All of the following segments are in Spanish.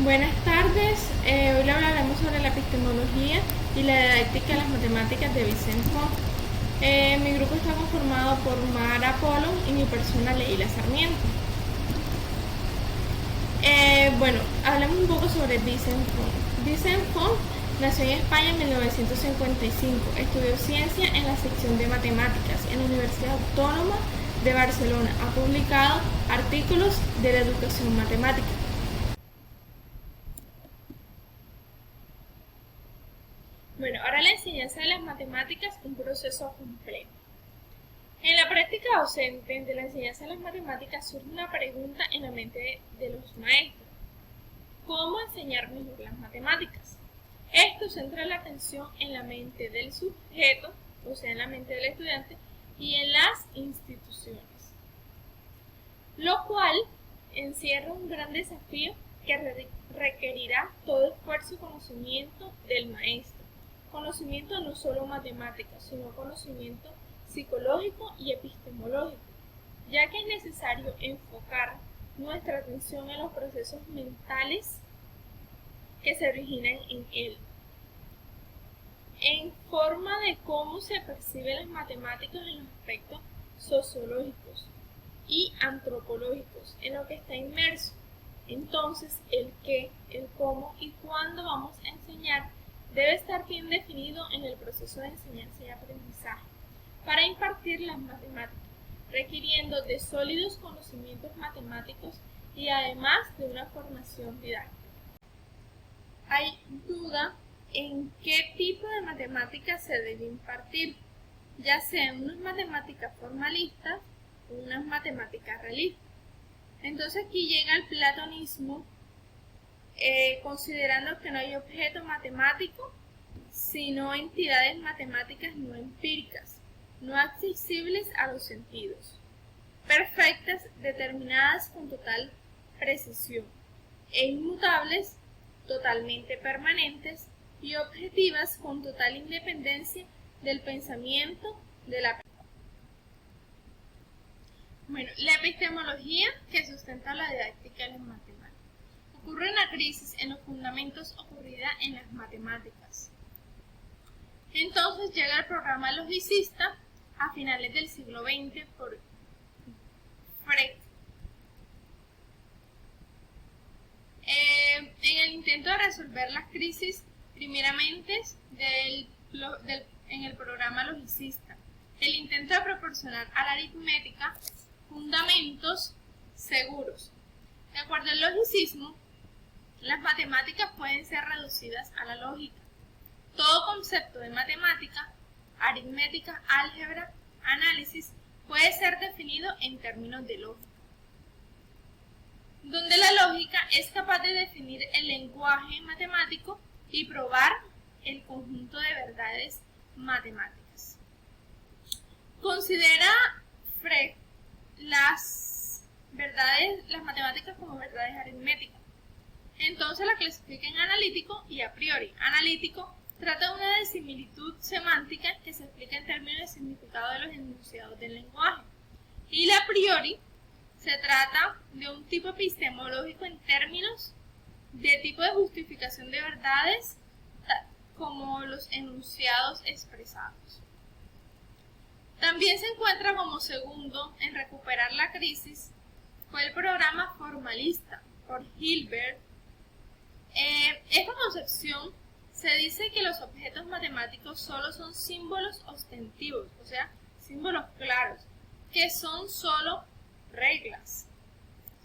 Buenas tardes, hoy le hablaremos sobre la epistemología y la didáctica de las matemáticas de Vicente Font. Mi grupo está conformado por Mara Polo y mi persona Leila Sarmiento. Hablemos un poco sobre Vicente Font. Vicente Font nació en España en 1955, estudió ciencia en la sección de matemáticas en la Universidad Autónoma de Barcelona, ha publicado artículos de la educación matemática. Ahora la enseñanza de las matemáticas, un proceso complejo. En la práctica docente de la enseñanza de las matemáticas surge una pregunta en la mente de los maestros: ¿cómo enseñar mejor las matemáticas? Esto centra la atención en la mente del sujeto, o sea, en la mente del estudiante, y en las instituciones, lo cual encierra un gran desafío que requerirá todo esfuerzo y conocimiento del maestro. Conocimiento no solo matemático, sino conocimiento psicológico y epistemológico, ya que es necesario enfocar nuestra atención en los procesos mentales que se originan en él, en forma de cómo se perciben las matemáticas en los aspectos sociológicos y antropológicos en lo que está inmerso. Entonces, el qué, el cómo y cuándo vamos a enseñar debe estar bien definido en el proceso de enseñanza y aprendizaje para impartir las matemáticas, requiriendo de sólidos conocimientos matemáticos y además de una formación didáctica. Hay duda en qué tipo de matemáticas se debe impartir, ya sean unas matemáticas formalistas o unas matemáticas realistas. Entonces aquí llega el platonismo, considerando que no hay objeto matemático, sino entidades matemáticas no empíricas, no accesibles a los sentidos, perfectas, determinadas con total precisión, e inmutables, totalmente permanentes, y objetivas con total independencia del pensamiento de la persona. La epistemología que sustenta la didáctica de las matemáticas. Ocurre una crisis en los fundamentos ocurrida en las matemáticas. Entonces llega el programa logicista a finales del siglo XX por Frege. En el intento de resolver las crisis, primeramente en el programa logicista, el intento de proporcionar a la aritmética fundamentos seguros. De acuerdo al logicismo, las matemáticas pueden ser reducidas a la lógica. Todo concepto de matemática, aritmética, álgebra, análisis, puede ser definido en términos de lógica, donde la lógica es capaz de definir el lenguaje matemático y probar el conjunto de verdades matemáticas. Considera Frege las matemáticas como verdades aritméticas. Entonces la clasifica en analítico y a priori. Analítico trata de una desimilitud semántica que se explica en términos de significado de los enunciados del lenguaje. Y la a priori se trata de un tipo epistemológico en términos de tipo de justificación de verdades como los enunciados expresados. También se encuentra como segundo en recuperar la crisis fue el programa formalista por Hilbert. Esta concepción se dice que los objetos matemáticos solo son símbolos ostentivos, o sea, símbolos claros, que son solo reglas,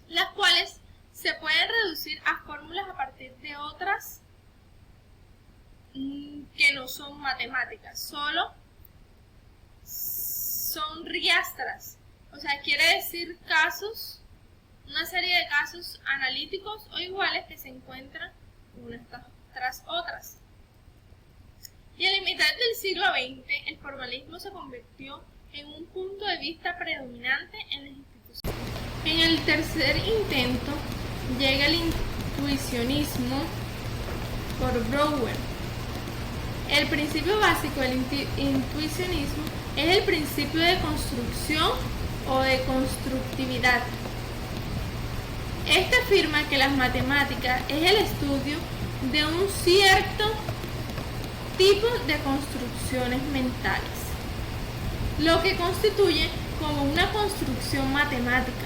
las cuales se pueden reducir a fórmulas a partir de otras que no son matemáticas, solo son riastras, o sea, quiere decir casos, una serie de casos analíticos o iguales que se encuentran unas tras otras. Y en la mitad del siglo XX, el formalismo se convirtió en un punto de vista predominante en las instituciones. En el tercer intento llega el intuicionismo por Brouwer. El principio básico del intuicionismo es el principio de construcción o de constructividad. Este afirma que las matemáticas es el estudio de un cierto tipo de construcciones mentales, lo que constituye como una construcción matemática.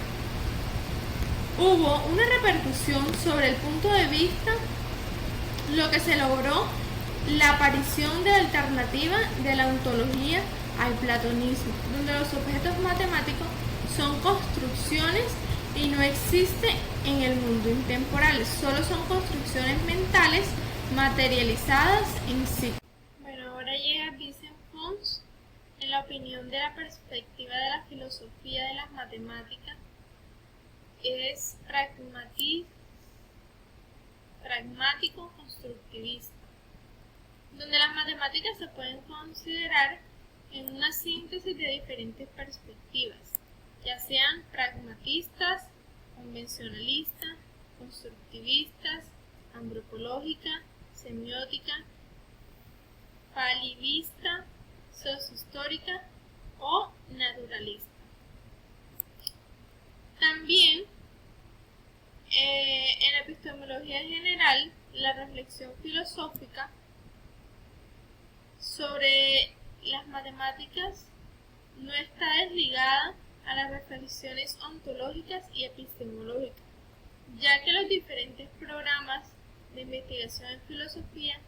Hubo una repercusión sobre el punto de vista, lo que se logró la aparición de la alternativa de la ontología al platonismo, donde los objetos matemáticos son construcciones y no existen en el mundo intemporal, solo son construcciones mentales materializadas en sí. Bueno, ahora llega Vincent Pons en la opinión de la perspectiva de la filosofía de las matemáticas. Es pragmático constructivista, donde las matemáticas se pueden considerar en una síntesis de diferentes perspectivas, ya sean pragmatistas, convencionalistas, constructivistas, antropológica, semiótica, falivista, sociohistórica o naturalista. También en la epistemología general, la reflexión filosófica sobre las matemáticas no está desligada a las reflexiones ontológicas y epistemológicas, ya que los diferentes programas de investigación en filosofía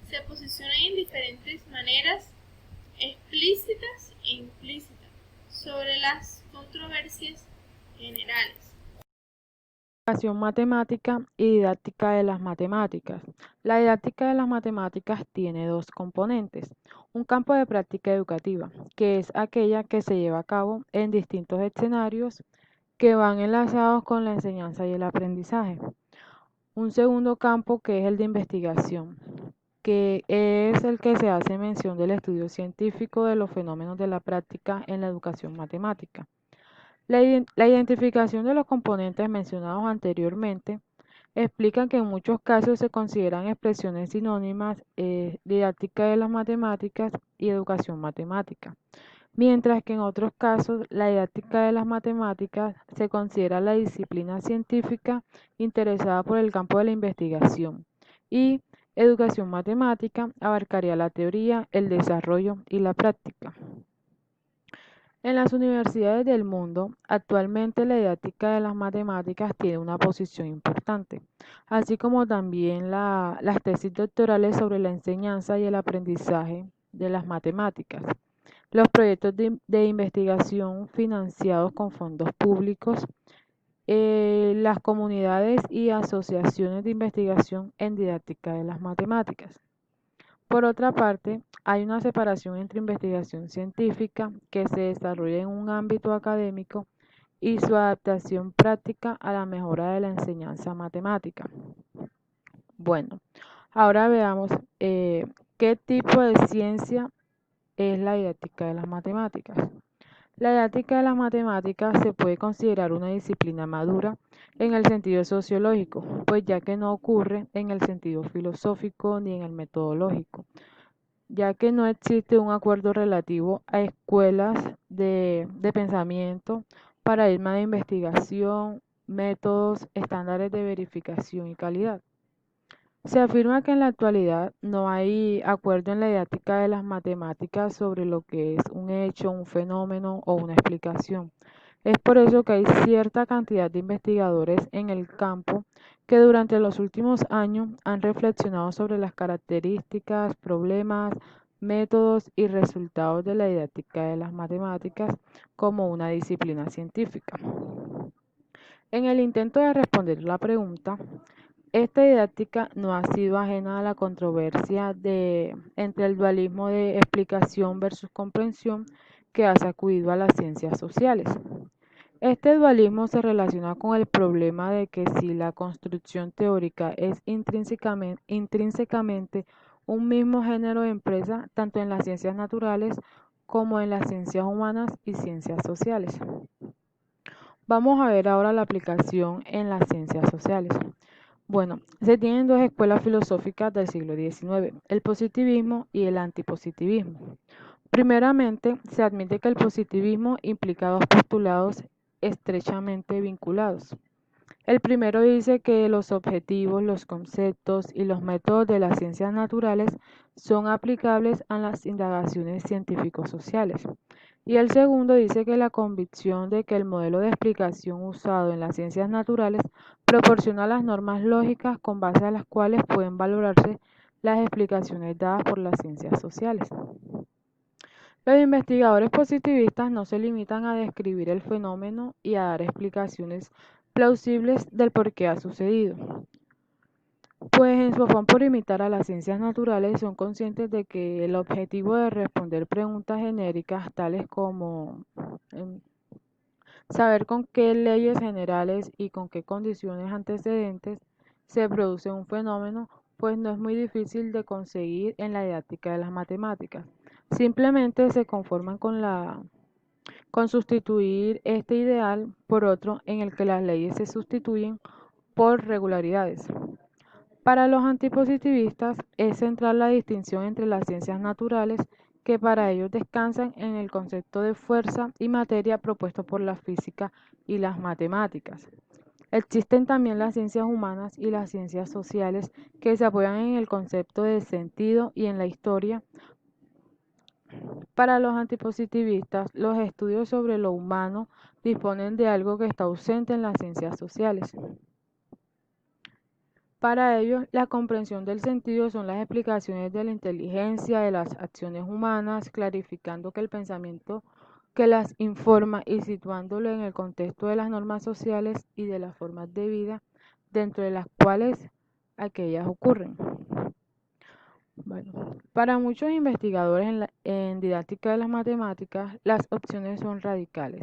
se posicionan en diferentes maneras explícitas e implícitas sobre las controversias generales. Educación matemática y didáctica de las matemáticas. La didáctica de las matemáticas tiene dos componentes. Un campo de práctica educativa, que es aquella que se lleva a cabo en distintos escenarios que van enlazados con la enseñanza y el aprendizaje. Un segundo campo que es el de investigación, que es el que se hace mención del estudio científico de los fenómenos de la práctica en la educación matemática. La identificación de los componentes mencionados anteriormente explican que en muchos casos se consideran expresiones sinónimas didáctica de las matemáticas y educación matemática, mientras que en otros casos la didáctica de las matemáticas se considera la disciplina científica interesada por el campo de la investigación y educación matemática abarcaría la teoría, el desarrollo y la práctica. En las universidades del mundo, actualmente la didáctica de las matemáticas tiene una posición importante, así como también las tesis doctorales sobre la enseñanza y el aprendizaje de las matemáticas, los proyectos de investigación financiados con fondos públicos, las comunidades y asociaciones de investigación en didáctica de las matemáticas. Por otra parte, hay una separación entre investigación científica que se desarrolla en un ámbito académico y su adaptación práctica a la mejora de la enseñanza matemática. Bueno, ahora veamos qué tipo de ciencia es la didáctica de las matemáticas. La didáctica de las matemáticas se puede considerar una disciplina madura en el sentido sociológico, pues ya que no ocurre en el sentido filosófico ni en el metodológico, ya que no existe un acuerdo relativo a escuelas de pensamiento, paradigmas de investigación, métodos, estándares de verificación y calidad. Se afirma que en la actualidad no hay acuerdo en la didáctica de las matemáticas sobre lo que es un hecho, un fenómeno o una explicación. Es por eso que hay cierta cantidad de investigadores en el campo que durante los últimos años han reflexionado sobre las características, problemas, métodos y resultados de la didáctica de las matemáticas como una disciplina científica. En el intento de responder la pregunta, esta didáctica no ha sido ajena a la controversia entre el dualismo de explicación versus comprensión que ha sacudido a las ciencias sociales. Este dualismo se relaciona con el problema de que si la construcción teórica es intrínsecamente un mismo género de empresa, tanto en las ciencias naturales como en las ciencias humanas y ciencias sociales. Vamos a ver ahora la aplicación en las ciencias sociales. Bueno, se tienen dos escuelas filosóficas del siglo XIX, el positivismo y el antipositivismo. Primeramente, se admite que el positivismo implica dos postulados estrechamente vinculados. El primero dice que los objetivos, los conceptos y los métodos de las ciencias naturales son aplicables a las indagaciones científico-sociales. Y el segundo dice que la convicción de que el modelo de explicación usado en las ciencias naturales proporciona las normas lógicas con base a las cuales pueden valorarse las explicaciones dadas por las ciencias sociales. Los investigadores positivistas no se limitan a describir el fenómeno y a dar explicaciones plausibles del por qué ha sucedido, pues en su afán por imitar a las ciencias naturales son conscientes de que el objetivo de responder preguntas genéricas tales como saber con qué leyes generales y con qué condiciones antecedentes se produce un fenómeno, pues no es muy difícil de conseguir en la didáctica de las matemáticas. Simplemente se conforman con sustituir este ideal por otro en el que las leyes se sustituyen por regularidades. Para los antipositivistas es central la distinción entre las ciencias naturales, que para ellos descansan en el concepto de fuerza y materia propuesto por la física y las matemáticas. Existen también las ciencias humanas y las ciencias sociales que se apoyan en el concepto de sentido y en la historia. Para los antipositivistas, los estudios sobre lo humano disponen de algo que está ausente en las ciencias sociales. Para ellos, la comprensión del sentido son las explicaciones de la inteligencia de las acciones humanas, clarificando que el pensamiento que las informa y situándolo en el contexto de las normas sociales y de las formas de vida dentro de las cuales aquellas ocurren. Bueno, para muchos investigadores en didáctica de las matemáticas, las opciones son radicales,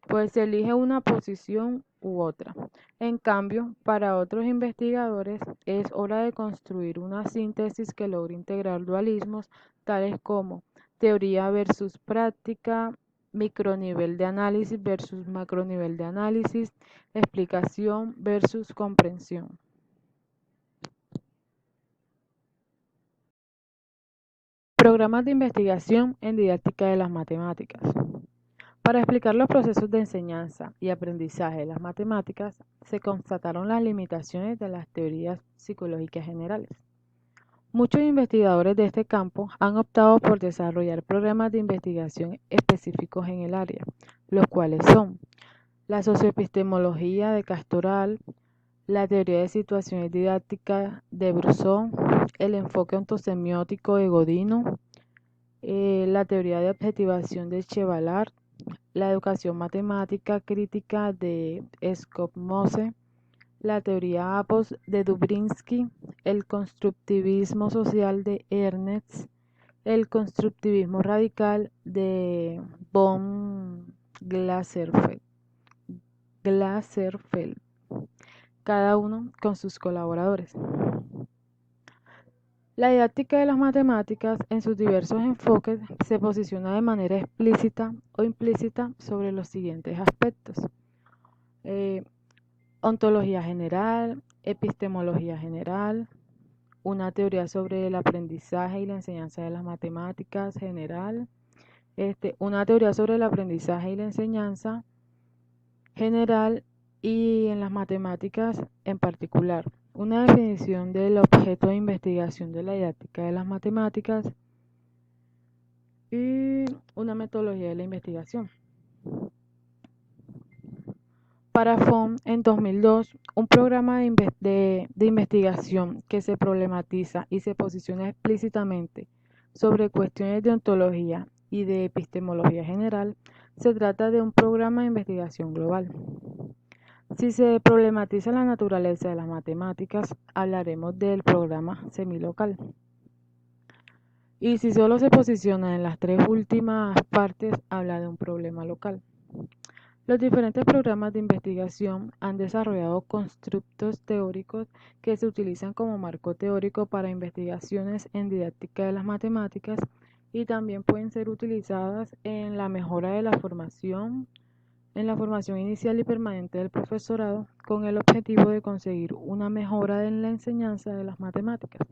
pues se elige una posición u otra. En cambio, para otros investigadores es hora de construir una síntesis que logre integrar dualismos tales como teoría versus práctica, micronivel de análisis versus macronivel de análisis, explicación versus comprensión. Programas de investigación en didáctica de las matemáticas. Para explicar los procesos de enseñanza y aprendizaje de las matemáticas, se constataron las limitaciones de las teorías psicológicas generales. Muchos investigadores de este campo han optado por desarrollar programas de investigación específicos en el área, los cuales son la socioepistemología de Castoral, la teoría de situaciones didácticas de Brousseau, el enfoque ontosemiótico de Godino, la teoría de objetivación de Chevallard, la educación matemática crítica de Skop-Mose, la teoría APOS de Dubrinsky, el constructivismo social de Ernst, el constructivismo radical de von Glaserfeld, cada uno con sus colaboradores. La didáctica de las matemáticas, en sus diversos enfoques, se posiciona de manera explícita o implícita sobre los siguientes aspectos: ontología general, epistemología general, una teoría sobre el aprendizaje y la enseñanza de las matemáticas general, una teoría sobre el aprendizaje y la enseñanza general y en las matemáticas en particular, una definición del objeto de investigación de la didáctica de las matemáticas y una metodología de la investigación. Para FOM, en 2002, un programa de investigación que se problematiza y se posiciona explícitamente sobre cuestiones de ontología y de epistemología general, se trata de un programa de investigación global. Si se problematiza la naturaleza de las matemáticas, hablaremos del programa semilocal. Y si solo se posiciona en las tres últimas partes, habla de un problema local. Los diferentes programas de investigación han desarrollado constructos teóricos que se utilizan como marco teórico para investigaciones en didáctica de las matemáticas y también pueden ser utilizadas en la mejora de la formación, en la formación inicial y permanente del profesorado, con el objetivo de conseguir una mejora en la enseñanza de las matemáticas.